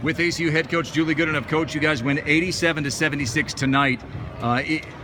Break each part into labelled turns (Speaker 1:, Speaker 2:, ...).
Speaker 1: With ACU head coach Julie Goodenough. Coach, you guys win 87-76 tonight.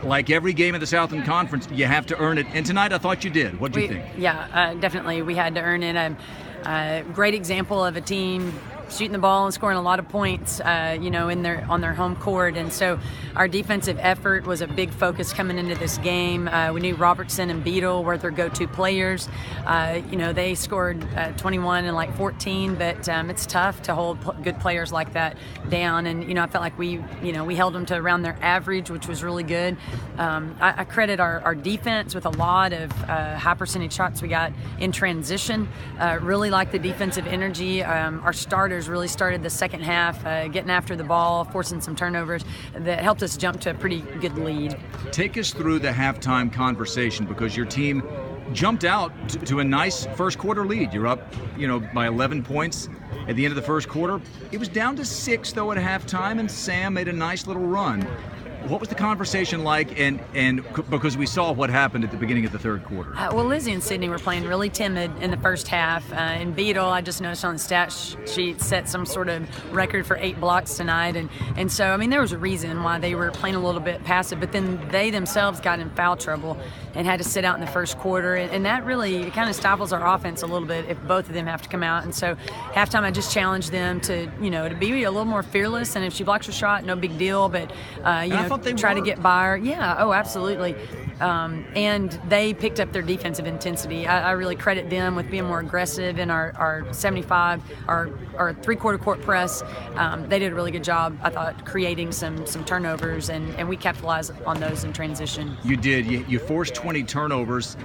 Speaker 1: Like every game of the Southland Conference, you have to earn it. And tonight, I thought you did. What do you think?
Speaker 2: Yeah, definitely. We had to earn it. Great example of a team shooting the ball and scoring a lot of points, on their home court. And so our defensive effort was a big focus coming into this game. We knew Robertson and Beadle were their go-to players. They scored 21 and 14, but it's tough to hold good players like that down. And I felt like we held them to around their average, which was really good. I credit our defense with a lot of high percentage shots we got in transition. Really like the defensive energy. Our starters really started the second half getting after the ball, forcing some turnovers that helped us jump to a pretty good lead.
Speaker 1: Take us through the halftime conversation, because your team jumped out to a nice first quarter lead. You're up, by 11 points at the end of the first quarter. It was down to 6 though at halftime, and Sam made a nice little run. What was the conversation like, and because we saw what happened at the beginning of the third quarter?
Speaker 2: Lizzie and Sydney were playing really timid in the first half. And Beadle, I just noticed on the stat sheet, set some sort of record for 8 blocks tonight. And so, there was a reason why they were playing a little bit passive, but then they themselves got in foul trouble and had to sit out in the first quarter. And that really kind of stifles our offense a little bit if both of them have to come out. And so halftime, I just challenged them to be a little more fearless. And if she blocks her shot, no big deal. But, try to get by her. Yeah, absolutely. And they picked up their defensive intensity. I really credit them with being more aggressive in our 75, our three-quarter court press. They did a really good job, I thought, creating some turnovers, and we capitalized on those in transition.
Speaker 1: You did. You forced 20 turnovers.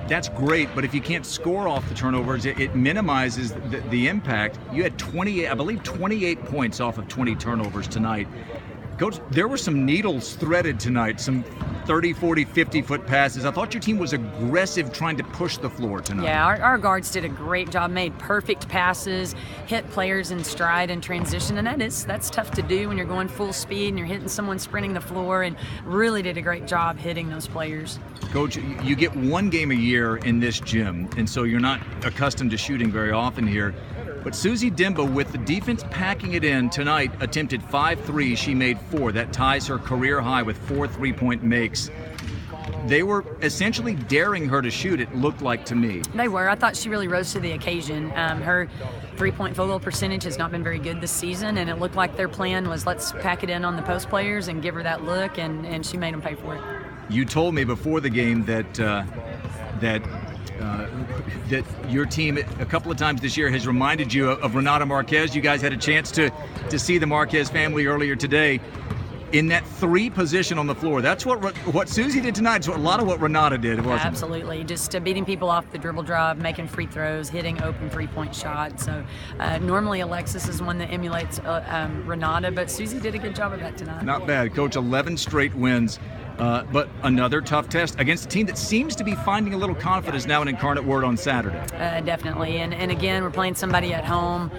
Speaker 1: That's great, but if you can't score off the turnovers, it minimizes the impact. You had 28 points off of 20 turnovers tonight. Coach, there were some needles threaded tonight, some 30, 40, 50-foot passes. I thought your team was aggressive trying to push the floor tonight.
Speaker 2: Yeah, our guards did a great job, made perfect passes, hit players in stride and transition, and that's tough to do when you're going full speed and you're hitting someone sprinting the floor, and really did a great job hitting those players.
Speaker 1: Coach, you get one game a year in this gym, and so you're not accustomed to shooting very often here. But Susie Dimba, with the defense packing it in tonight, attempted 5 threes. She made 4. That ties her career high with 4 3-point makes. They were essentially daring her to shoot, it looked like to me.
Speaker 2: They were. I thought she really rose to the occasion. Her 3-point field goal percentage has not been very good this season, and it looked like their plan was, let's pack it in on the post players and give her that look, and she made them pay for it.
Speaker 1: You told me before the game that your team a couple of times this year has reminded you of Renata Marquez. You guys had a chance to see the Marquez family earlier today in that 3 position on the floor. That's what Susie did tonight. It's a lot of what Renata did, wasn't it?
Speaker 2: Absolutely. Just beating people off the dribble drive, making free throws, hitting open 3-point shots. So normally Alexis is one that emulates Renata, but Susie did a good job of that tonight.
Speaker 1: Not bad. Coach, 11 straight wins. But another tough test against a team that seems to be finding a little confidence now in Incarnate Word on Saturday.
Speaker 2: Definitely. And again, we're playing somebody at home.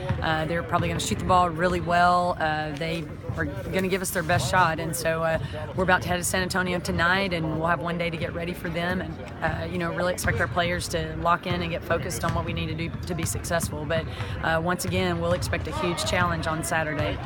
Speaker 2: They're probably going to shoot the ball really well. They are going to give us their best shot. And so we're about to head to San Antonio tonight, and we'll have one day to get ready for them. And, really expect our players to lock in and get focused on what we need to do to be successful. But once again, we'll expect a huge challenge on Saturday.